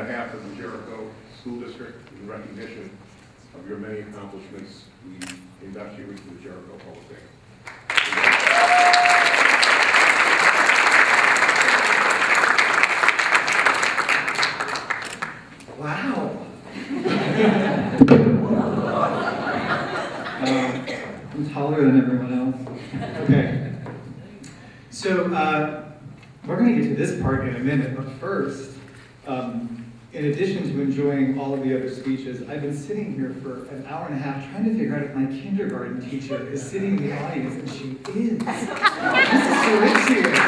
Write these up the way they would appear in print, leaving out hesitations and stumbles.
behalf of the Jericho School District, in recognition of your many accomplishments, we induct you into the Jericho Hall of Fame. Wow. I'm taller than everyone else. Okay. So we're going to get to this part in a minute, but first, in addition to enjoying all of the other speeches, I've been sitting here for an hour and a half trying to figure out if my kindergarten teacher is sitting in the audience, and she is. Mrs. Jericho.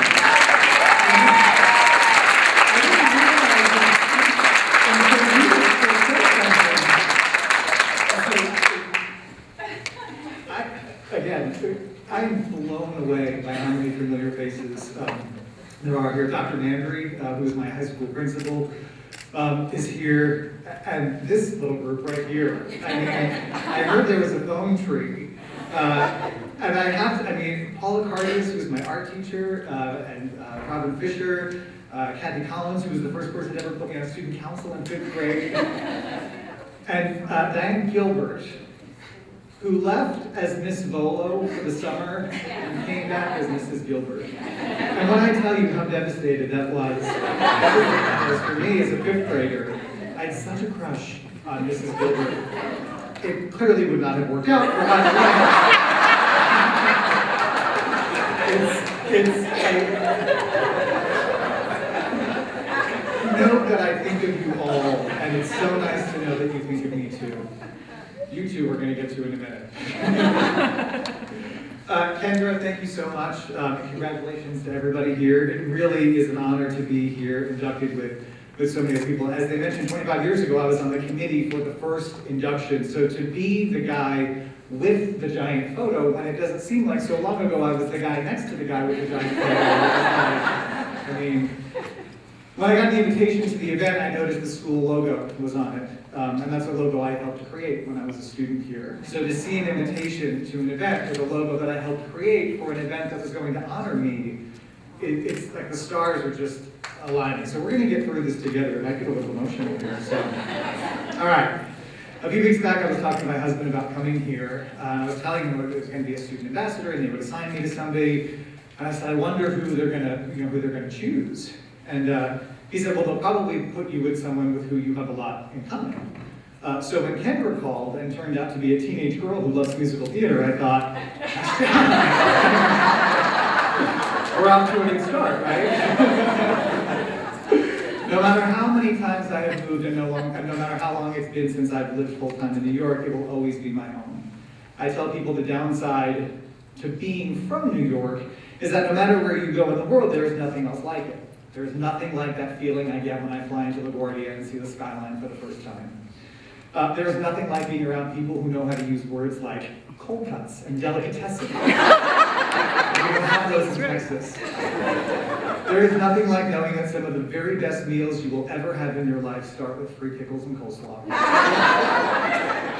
Again, I'm blown away by how many familiar faces there are here. Dr. Nandry, who is my high school principal, is here, and this little group right here. I mean, I heard there was a phone tree, and Paula Cardis, who is my art teacher, and Robin Fisher, Kathy Collins, who was the first person to ever put me on student council in 5th grade, and Diane Gilbert, who left as Miss Volo for the summer and came back as Mrs. Gilbert. And when I tell you how devastated that was for me as a 5th grader, I had such a crush on Mrs. Gilbert. It clearly would not have worked out for us. Know that I think of you all, and it's so nice to know that you think of me too. You two we're going to get to in a minute. Kendra, thank you so much. Congratulations to everybody here. It really is an honor to be here, inducted with so many other people. As they mentioned, 25 years ago, I was on the committee for the first induction. So to be the guy with the giant photo, when it doesn't seem like so long ago, I was the guy next to the guy with the giant photo. When I got the invitation to the event, I noticed the school logo was on it. And that's a logo I helped create when I was a student here. So to see an invitation to an event with a logo that I helped create for an event that was going to honor me, it's like the stars are just aligning. So we're going to get through this together. It might get a little emotional here. So, all right. A few weeks back, I was talking to my husband about coming here. I was telling him it was going to be a student ambassador, and they would assign me to somebody. And I said, I wonder who they're going to choose. And he said, well, they'll probably put you with someone with who you have a lot in common. So when Kendra called and turned out to be a teenage girl who loves musical theater, I thought, we're off to a good start, right? No matter how many times I have moved and no matter how long it's been since I've lived full-time in New York, it will always be my home. I tell people the downside to being from New York is that no matter where you go in the world, there is nothing else like it. There's nothing like that feeling I get when I fly into LaGuardia and see the skyline for the first time. There's nothing like being around people who know how to use words like cold cuts and delicatessen. We don't have those in Texas. There is nothing like knowing that some of the very best meals you will ever have in your life start with free pickles and coleslaw.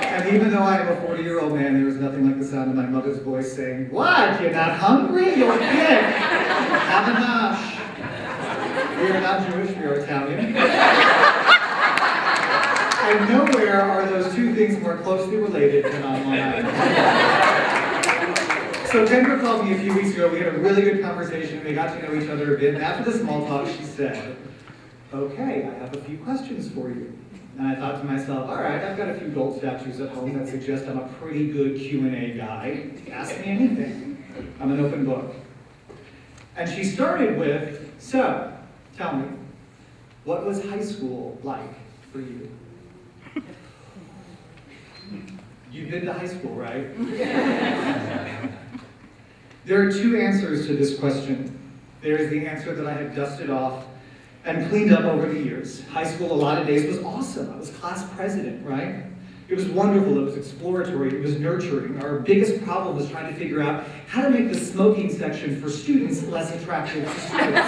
And even though I am a 40-year-old man, there is nothing like the sound of my mother's voice saying, "What, you're not hungry? You're sick. Have a nosh." We are not Jewish, we are Italian. And nowhere are those two things more closely related than on Long Island. So Kendra called me a few weeks ago. We had a really good conversation, and we got to know each other a bit. And after the small talk, she said, okay, I have a few questions for you. And I thought to myself, all right, I've got a few gold statues at home that suggest I'm a pretty good Q&A guy. Ask me anything. I'm an open book. And she started with, so, tell me, what was high school like for you? You've been to high school, right? There are two answers to this question. There is the answer that I have dusted off and cleaned up over the years. High school, a lot of days, was awesome. I was class president, right? It was wonderful, it was exploratory, it was nurturing. Our biggest problem was trying to figure out how to make the smoking section for students less attractive to students.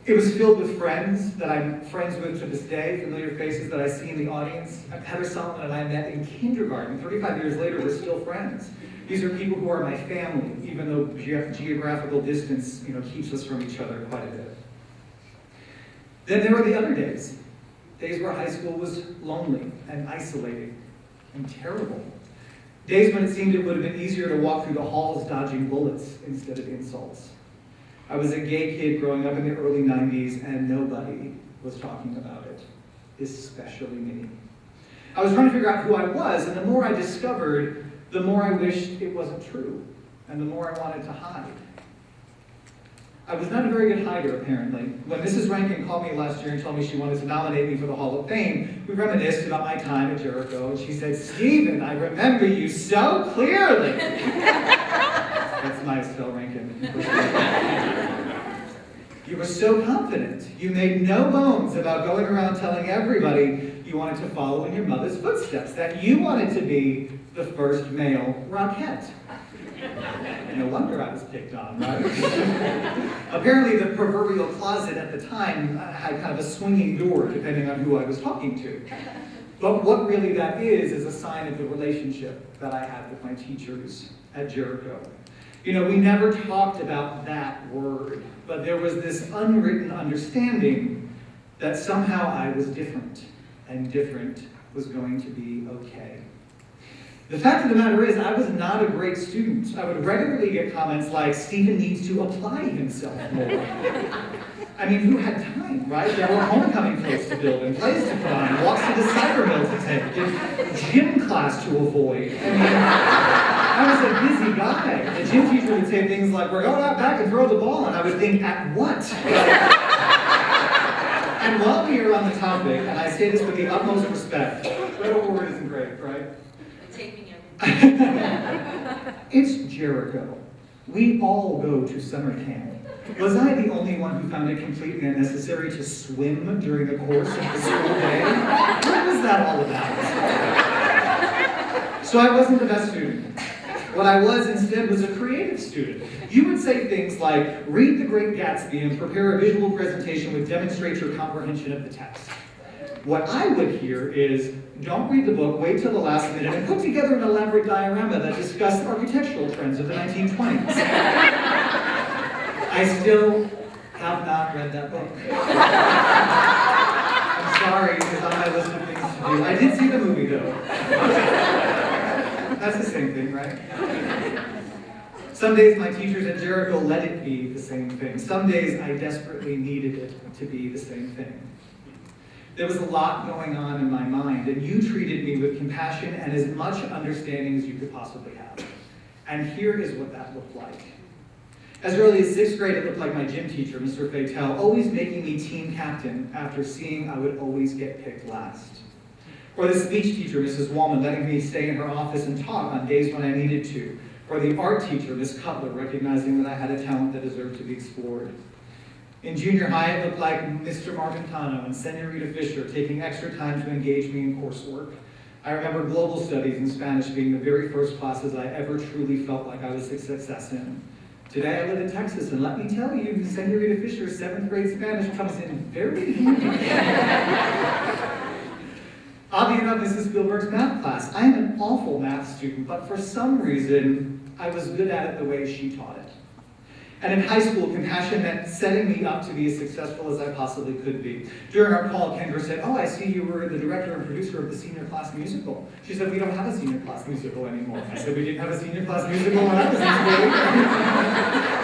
It was filled with friends that I'm friends with to this day, familiar faces that I see in the audience. Heather Solomon and I met in kindergarten. 35 years later, we're still friends. These are people who are my family, even though geographical distance, keeps us from each other quite a bit. Then there were the other days where high school was lonely and isolating and terrible. Days when it seemed it would have been easier to walk through the halls dodging bullets instead of insults. I was a gay kid growing up in the early 90s and nobody was talking about it, especially me. I was trying to figure out who I was, and the more I discovered, the more I wished it wasn't true, and the more I wanted to hide. I was not a very good hider, apparently. When Mrs. Rankin called me last year and told me she wanted to nominate me for the Hall of Fame, we reminisced about my time at Jericho, and she said, "Stephen, I remember you so clearly." That's nice, Phil Rankin. You were so confident. You made no bones about going around telling everybody you wanted to follow in your mother's footsteps, that you wanted to be the first male Rockette. No wonder I was picked on, right? Apparently the proverbial closet at the time had kind of a swinging door depending on who I was talking to. But what really that is a sign of the relationship that I had with my teachers at Jericho. You know, we never talked about that word, but there was this unwritten understanding that somehow I was different, and different was going to be okay. The fact of the matter is, I was not a great student. I would regularly get comments like, "Stephen needs to apply himself more." I mean, who had time, right? There were homecoming floats to build, and plays to put on, walks to the cider mill to take, and gym class to avoid. I mean, I was a busy guy. The gym teacher would say things like, "We're going out back and throw the ball," and I would think, "At what?" And while we are on the topic, and I say this with the utmost respect, federal word isn't great, right? Taping everything. It's Jericho. We all go to summer camp. Was I the only one who found it completely unnecessary to swim during the course of the school day? What was that all about? So I wasn't the best student. What I was instead was a creative student. You would say things like, "Read The Great Gatsby and prepare a visual presentation which demonstrates your comprehension of the text." What I would hear is, "Don't read the book, wait till the last minute, and put together an elaborate diorama that discussed architectural trends of the 1920s. I still have not read that book. I'm sorry, it's on my list of things to do. I did see the movie, though. That's the same thing, right? Some days my teachers at Jericho let it be the same thing. Some days I desperately needed it to be the same thing. There was a lot going on in my mind, and you treated me with compassion and as much understanding as you could possibly have. And here is what that looked like. As early as 6th grade, it looked like my gym teacher, Mr. Fatel, always making me team captain after seeing I would always get picked last. Or the speech teacher, Mrs. Wallman, letting me stay in her office and talk on days when I needed to. Or the art teacher, Miss Cutler, recognizing that I had a talent that deserved to be explored. In junior high, it looked like Mr. Margantano and Senorita Fisher taking extra time to engage me in coursework. I remember global studies and Spanish being the very first classes I ever truly felt like I was a success in. Today I live in Texas, and let me tell you, Senorita Fisher's 7th grade Spanish comes in very handy. Oddly enough, Mrs. Spielberg's math class. I am an awful math student, but for some reason, I was good at it the way she taught it. And in high school, compassion meant setting me up to be as successful as I possibly could be. During our call, Kendra said, "Oh, I see you were the director and producer of the senior class musical." She said, "We don't have a senior class musical anymore." I said, "We didn't have a senior class musical when I was in school."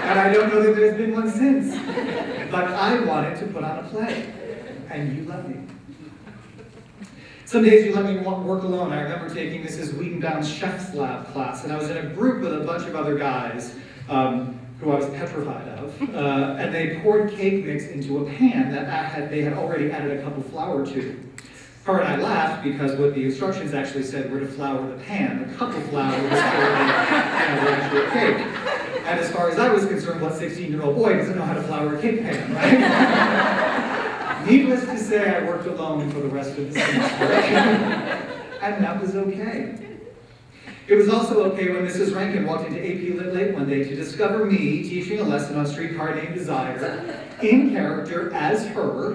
And I don't know that there's been one since. But I wanted to put on a play, and you let me. Some days you let me work alone. I remember taking Mrs. Wiedenbaum's Chef's Lab class, and I was in a group with a bunch of other guys who I was petrified of, and they poured cake mix into a pan that they had already added a cup of flour to. Her and I laughed because what the instructions actually said were to flour the pan. The cup of flour was for the actual cake. And as far as I was concerned, what 16-year-old boy doesn't know how to flour a cake pan, right? Needless to say, I worked alone for the rest of the semester. And that was okay. It was also okay when Mrs. Rankin walked into AP Lit late one day to discover me teaching a lesson on Streetcar Named Desire, in character as her,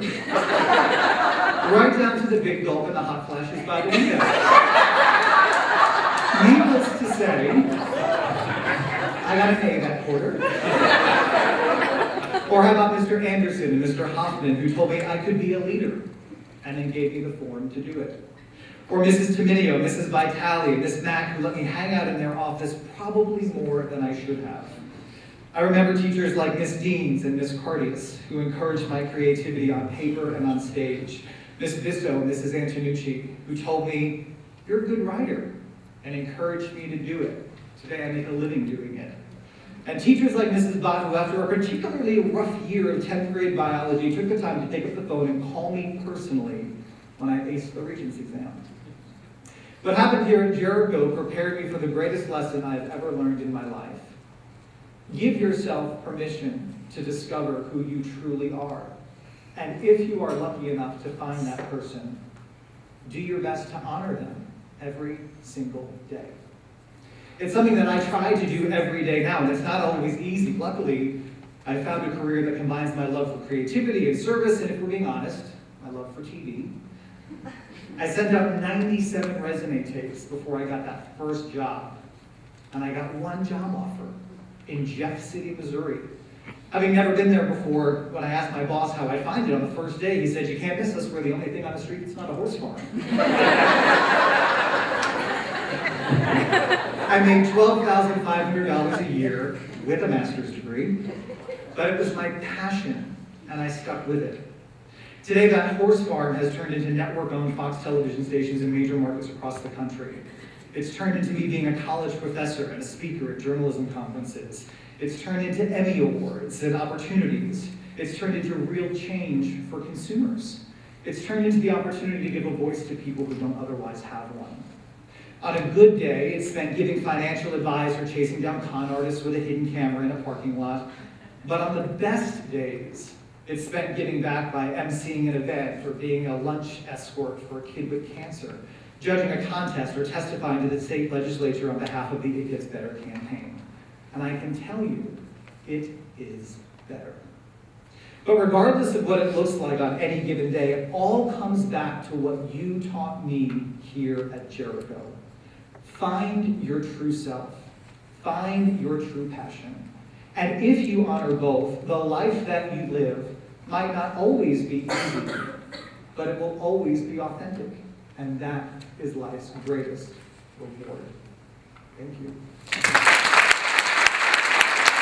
right down to the big gulp and the hot flashes by the window. Needless to say, I got an A that quarter. Or how about Mr. Anderson and Mr. Hoffman, who told me I could be a leader and then gave me the form to do it. Or Mrs. Tominio, Mrs. Vitale, Miss Mack, who let me hang out in their office probably more than I should have. I remember teachers like Miss Deans and Miss Cardius, who encouraged my creativity on paper and on stage. Miss Bisso and Mrs. Antonucci, who told me, you're a good writer, and encouraged me to do it. Today I make a living doing it. And teachers like Mrs. Bott, who after a particularly rough year of 10th grade biology, took the time to pick up the phone and call me personally when I aced the Regents exam. What happened here at Jericho prepared me for the greatest lesson I've ever learned in my life. Give yourself permission to discover who you truly are. And if you are lucky enough to find that person, do your best to honor them every single day. It's something that I try to do every day now, and it's not always easy. Luckily, I found a career that combines my love for creativity and service, and if we're being honest, my love for TV. I sent out 97 resume tapes before I got that first job, and I got one job offer in Jeff City, Missouri. Having never been there before, when I asked my boss how I'd find it on the first day, he said, you can't miss us, we're the only thing on the street that's not a horse farm. I made $12,500 a year with a master's degree, but it was my passion, and I stuck with it. Today, that horse farm has turned into network-owned Fox television stations in major markets across the country. It's turned into me being a college professor and a speaker at journalism conferences. It's turned into Emmy Awards and opportunities. It's turned into real change for consumers. It's turned into the opportunity to give a voice to people who don't otherwise have one. On a good day, it's spent giving financial advice or chasing down con artists with a hidden camera in a parking lot. But on the best days, it's spent giving back by emceeing an event or being a lunch escort for a kid with cancer, judging a contest or testifying to the state legislature on behalf of the It Gets Better campaign. And I can tell you, it is better. But regardless of what it looks like on any given day, it all comes back to what you taught me here at Jericho. Find your true self. Find your true passion. And if you honor both, the life that you live might not always be easy, but it will always be authentic. And that is life's greatest reward. Thank you.